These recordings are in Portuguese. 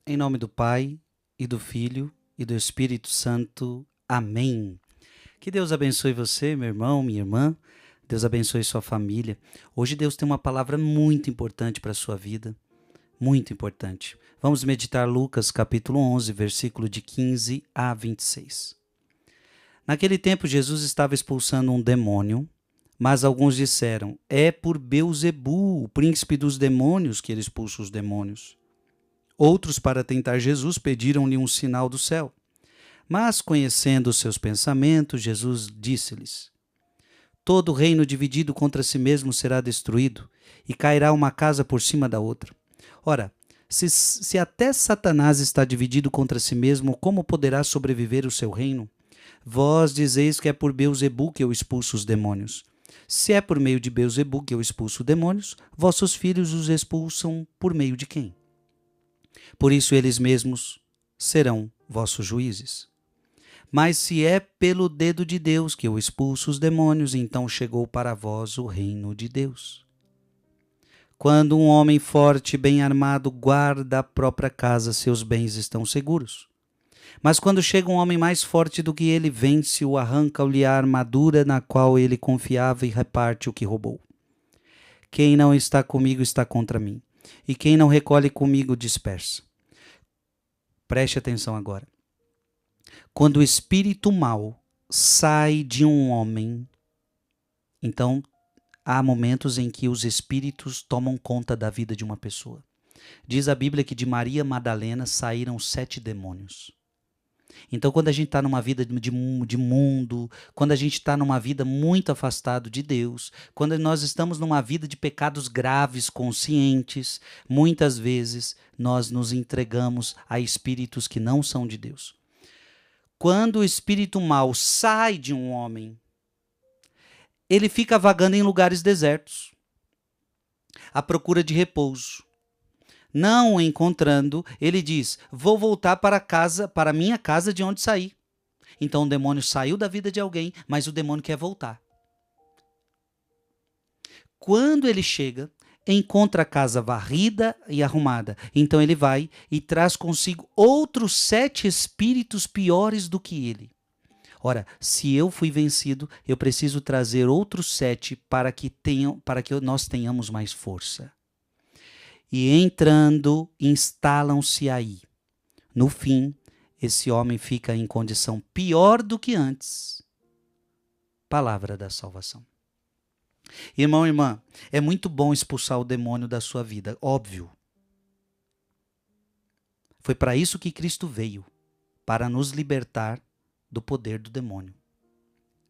Em nome do Pai, e do Filho, e do Espírito Santo. Amém. Que Deus abençoe você, meu irmão, minha irmã. Deus abençoe sua família. Hoje Deus tem uma palavra muito importante para a sua vida. Muito importante. Vamos meditar Lucas capítulo 11, versículo de 15 a 26. Naquele tempo Jesus estava expulsando um demônio, mas alguns disseram: é por Beelzebu, o príncipe dos demônios, que ele expulsa os demônios. Outros, para tentar Jesus, pediram-lhe um sinal do céu. Mas, conhecendo os seus pensamentos, Jesus disse-lhes: todo reino dividido contra si mesmo será destruído, e cairá uma casa por cima da outra. Ora, se até Satanás está dividido contra si mesmo, como poderá sobreviver o seu reino? Vós dizeis que é por Beelzebu que eu expulso os demônios. Se é por meio de Beelzebu que eu expulso demônios, vossos filhos os expulsam por meio de quem? Por isso eles mesmos serão vossos juízes. Mas se é pelo dedo de Deus que eu expulso os demônios, então chegou para vós o reino de Deus. Quando um homem forte e bem armado guarda a própria casa, seus bens estão seguros. Mas quando chega um homem mais forte do que ele, vence-o, arranca-lhe a armadura na qual ele confiava e reparte o que roubou. Quem não está comigo está contra mim, e quem não recolhe comigo dispersa. Preste atenção agora. Quando o espírito mau sai de um homem, então há momentos em que os espíritos tomam conta da vida de uma pessoa. Diz a Bíblia que de Maria Madalena saíram 7 demônios. Então, quando a gente está numa vida de mundo, quando a gente está numa vida muito afastado de Deus, quando nós estamos numa vida de pecados graves, conscientes, muitas vezes nós nos entregamos a espíritos que não são de Deus. Quando o espírito mau sai de um homem, ele fica vagando em lugares desertos, à procura de repouso. Não o encontrando, ele diz: vou voltar para casa, para minha casa de onde saí. Então o demônio saiu da vida de alguém, mas o demônio quer voltar. Quando ele chega, encontra a casa varrida e arrumada. Então ele vai e traz consigo outros 7 espíritos piores do que ele. Ora, se eu fui vencido, eu preciso trazer outros 7 para que nós tenhamos mais força. E entrando, instalam-se aí. No fim, esse homem fica em condição pior do que antes. Palavra da salvação. Irmão, irmã, é muito bom expulsar o demônio da sua vida, óbvio. Foi para isso que Cristo veio, para nos libertar do poder do demônio.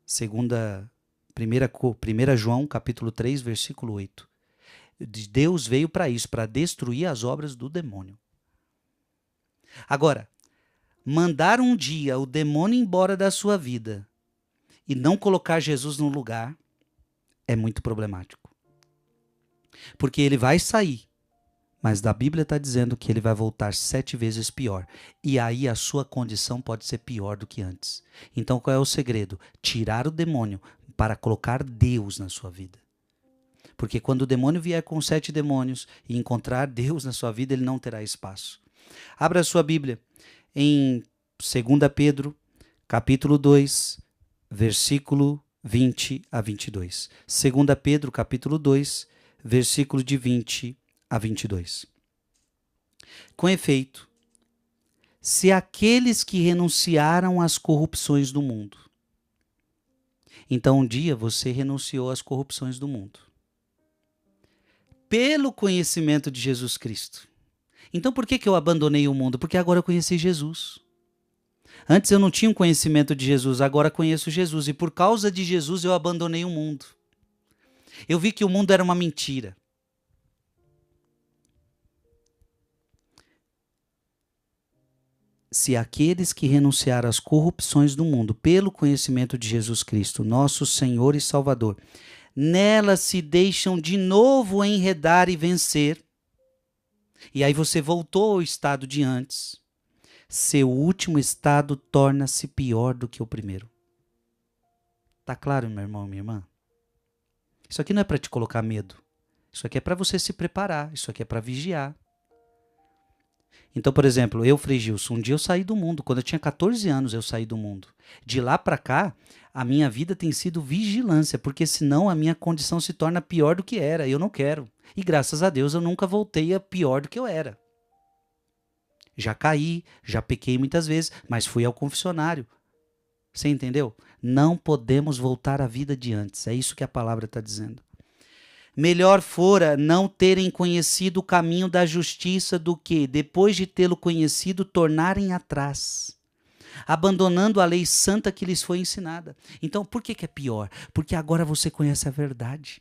1 João, capítulo 3, versículo 8. Deus veio para isso, para destruir as obras do demônio. Agora, mandar um dia o demônio embora da sua vida e não colocar Jesus no lugar é muito problemático. Porque ele vai sair, mas a Bíblia está dizendo que ele vai voltar 7 vezes pior. E aí a sua condição pode ser pior do que antes. Então qual é o segredo? Tirar o demônio para colocar Deus na sua vida. Porque quando o demônio vier com 7 demônios e encontrar Deus na sua vida, ele não terá espaço. Abra a sua Bíblia em 2 Pedro, capítulo 2, versículo 20 a 22. 2 Pedro, capítulo 2, versículo de 20 a 22. Com efeito, se aqueles que renunciaram às corrupções do mundo, então um dia você renunciou às corrupções do mundo, pelo conhecimento de Jesus Cristo. Então por que eu abandonei o mundo? Porque agora eu conheci Jesus. Antes eu não tinha um conhecimento de Jesus, agora conheço Jesus. E por causa de Jesus eu abandonei o mundo. Eu vi que o mundo era uma mentira. Se aqueles que renunciaram às corrupções do mundo pelo conhecimento de Jesus Cristo, nosso Senhor e Salvador, nelas se deixam de novo enredar e vencer, e aí você voltou ao estado de antes, seu último estado torna-se pior do que o primeiro. Tá claro, meu irmão, minha irmã? Isso aqui não é para te colocar medo. Isso aqui é para você se preparar. Isso aqui é para vigiar. Então, por exemplo, eu, Frei Gilson, um dia eu saí do mundo. Quando eu tinha 14 anos, eu saí do mundo. De lá para cá, a minha vida tem sido vigilância, porque senão a minha condição se torna pior do que era. Eu não quero. E graças a Deus eu nunca voltei a pior do que eu era. Já caí, já pequei muitas vezes, mas fui ao confessionário. Você entendeu? Não podemos voltar à vida de antes. É isso que a palavra está dizendo. Melhor fora não terem conhecido o caminho da justiça do que, depois de tê-lo conhecido, tornarem atrás, abandonando a lei santa que lhes foi ensinada. Então, por que é pior? Porque agora você conhece a verdade.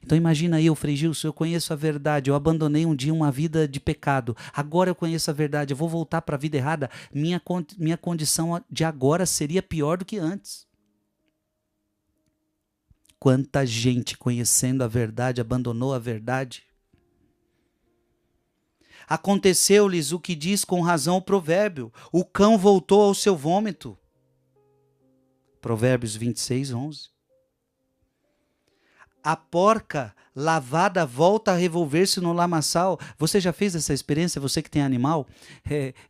Então imagina eu, Frei Gilson, eu conheço a verdade, eu abandonei um dia uma vida de pecado, agora eu conheço a verdade, eu vou voltar para a vida errada, minha condição de agora seria pior do que antes. Quanta gente conhecendo a verdade abandonou a verdade. Aconteceu-lhes o que diz com razão o provérbio: o cão voltou ao seu vômito. Provérbios 26, 11. A porca lavada volta a revolver-se no lamaçal. Você já fez essa experiência? Você que tem animal?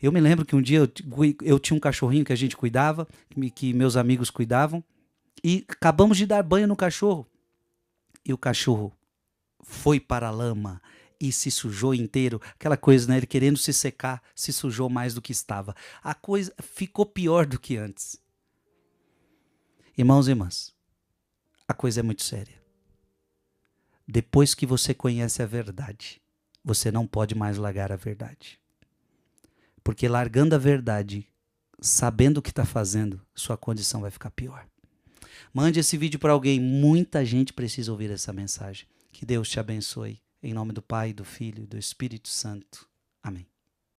Eu me lembro que um dia eu tinha um cachorrinho que a gente cuidava, que meus amigos cuidavam, e acabamos de dar banho no cachorro. E o cachorro foi para a lama e se sujou inteiro. Aquela coisa, né? Ele querendo se secar, se sujou mais do que estava. A coisa ficou pior do que antes. Irmãos e irmãs, a coisa é muito séria. Depois que você conhece a verdade, você não pode mais largar a verdade. Porque largando a verdade, sabendo o que está fazendo, sua condição vai ficar pior. Mande esse vídeo para alguém. Muita gente precisa ouvir essa mensagem. Que Deus te abençoe. Em nome do Pai, do Filho e do Espírito Santo. Amém.